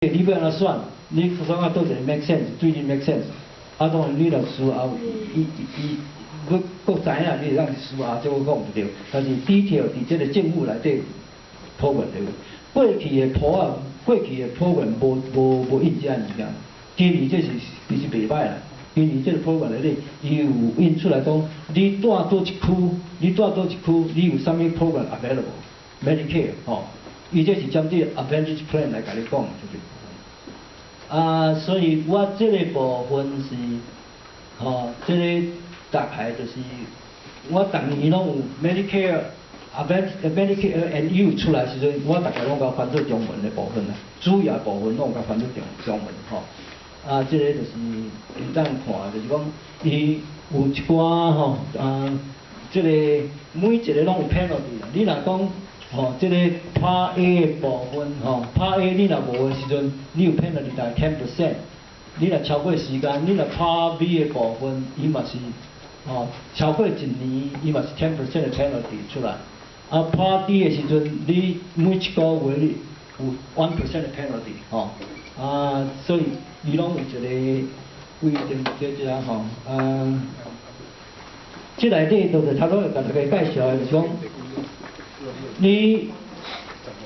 你要安怎选？你选啊倒一个 make sense， 对你 make sense。啊，当然你若思考，佮知影，你会当思考，这我讲唔对。但是 detail 伫这个政府内底讨论对。过去的图啊，过去的 program 无印这样物件，今年这是其实袂歹啦。今年这个 program 内底，伊有印出来讲，你住倒一区，你有啥物 program available Medicare 吼，伊这是针对 Advantage Plan 来甲你讲，对不对？啊，所以我这个部分是，这个大概就是我逐年拢有 Medicare NU 出来时阵，我大概拢甲翻做中文的部分啦，主要部分拢甲翻做中文吼。啊，这个就是会当看，就是讲伊有一寡这个每一个拢有 penalty 啦。你若讲这个 Part A 的部分Part A 你若无的时阵，你有 penalty 大概 10%。你若超过时间，你若 Part B 的部分，伊嘛是超过一年，伊嘛是 10% 的 penalty 出来。啊 ，Part D 的时阵，你每一个月你有 1% 的 penalty 啊，所以伊拢有一个规定在这这内底就是差不多甲大家介绍的，就是讲你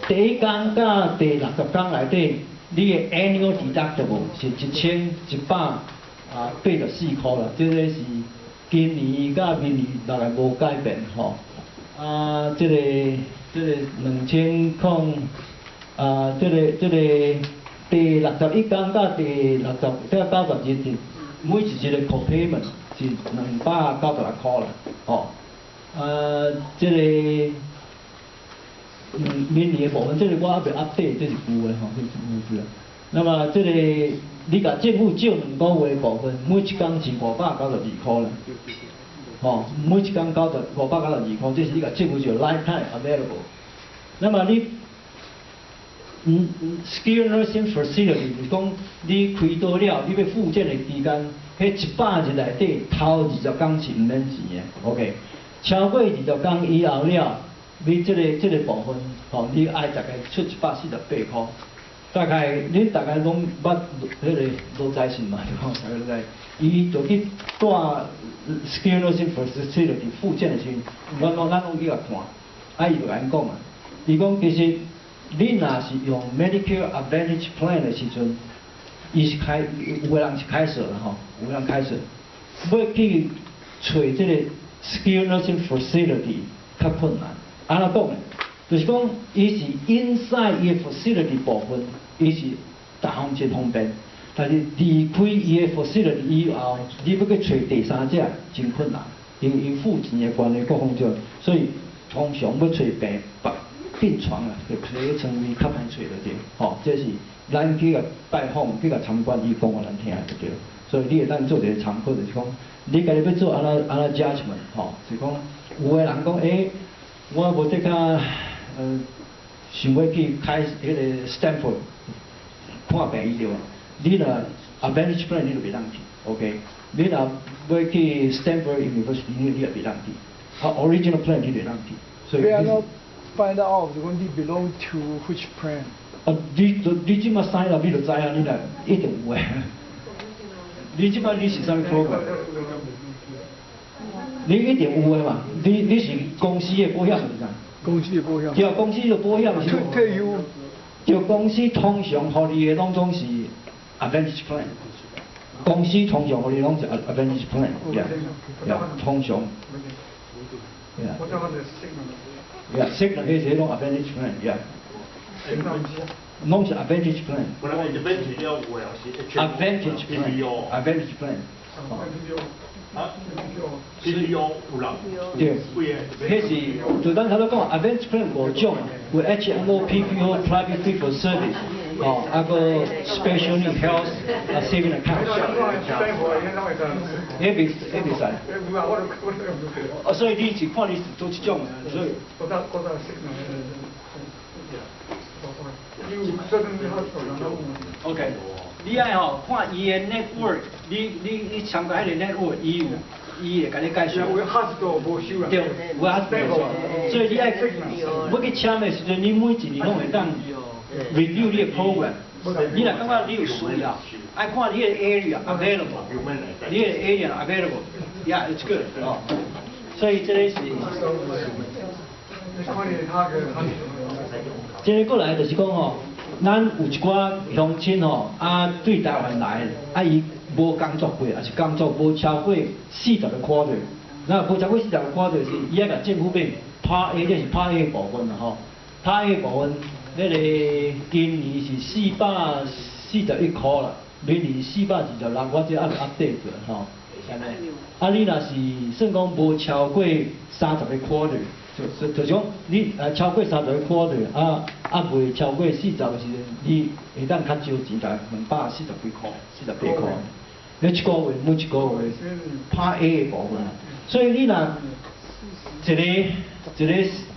第一天到第60天内底，你的 annual deductible 是1184块啦，这个是今年甲明年大概无改变吼。啊，这个2000这个第61天到第90日，每一个 copayment 是296块啦，这个明年的部分，这个我还未 update， 这是旧的吼，这是旧的。那么这个你甲政府借2个月的部分，每一天是592块啦。每一天592块，这是你甲政府就 lifetime available。那么你skilled nursing facility 就是讲你开刀了，你要复健的期间，迄100日内底头20天是唔免钱的 ，OK。超过20天以后了，你这个部分，你爱大概出148块。大概恁大概拢捌迄个罗在信嘛，大概都知。伊就去带 skilled nursing facility 复健的时阵，咱拢去甲看，伊就甲咱讲啊，伊讲其实你若是用 Medicare Advantage Plan 的时阵，有个人是开设啦吼，有个人开设，要去找这个 skilled nursing facility 较困难。安怎讲呢？就是讲，伊是 inside 伊的 facility 部分，伊是逐项真方便，但是离开伊的 facility 以后，你要去找第三者真困难，因付钱的关系各方面，所以通常要找病床啊，就迄称为较歹找就对。这是咱去甲拜访、去甲参观，伊讲互咱听就对。所以你会当做一个参考，就是讲，你家己要做安怎 judgment 是讲有的人讲我无得较。想要去开迄个 Stanford 看病医疗，你若 Advantage Plan 你就袂当去 ，OK？ 你若要去 Stanford University 你也袂当去，Original Plan 你袂当去。所以。We not find out when they belong to which plan. 你即马sign up 你就知啊，你若一定有诶。你即马你是啥物 program？ 你一定有诶嘛？你是公司的保险是啥？公司的保险。对，公司的保险是。退休。就公司通常互你的拢总是 Advantage Plan。公司通常互你拢是 Advantage Plan， 通常。Signal 迄些拢 Advantage Plan， 拢是 Advantage Plan。Advantage Plan，Advantage Plan。PPO 有人，对，迄是就咱头先讲 Advantage Plan 5种，有 HMO、PPO、Private Fee for Service， 啊个 Special Need Health Saving Account。迄袂使。所以你是看你是做这种，所以。OK。你爱看伊的 network， 你参加迄个 network， 伊会甲你介绍。有 hospital 无收啦。对，有 hospital， 所以你爱要去签的时阵，你每一年拢会当 review 你的 program，你若感觉你有需要，爱看你的 area available，你的 area available，yeah it's good 哦。所以这个是，这个过来就是讲吼，咱有一寡乡亲吼，对台湾来的，伊无工作过，也是工作无超过40个 quarter， 那无超过40个 quarter 是伊要甲政府变 Part A， 这是 Part A 部分啦吼。Part A 部分，那个今年是441块啦，明年426，我这update过吼。你若是算讲无超过30个 quarter， 就讲你超过30个 quarter， 未超过40个时阵，你会当较少钱，大概240几块、48块。你一个月每一个月Part A 的部分，所以你若一个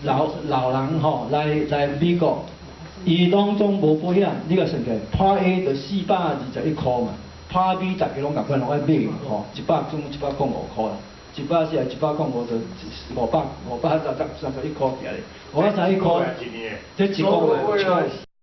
老人吼来美国，伊当中无保险，你个算起来 Part A 就421块嘛。Part B 10个拢共款拢爱买吼，100总105块啦，140是105就531块起来，531块，这一个月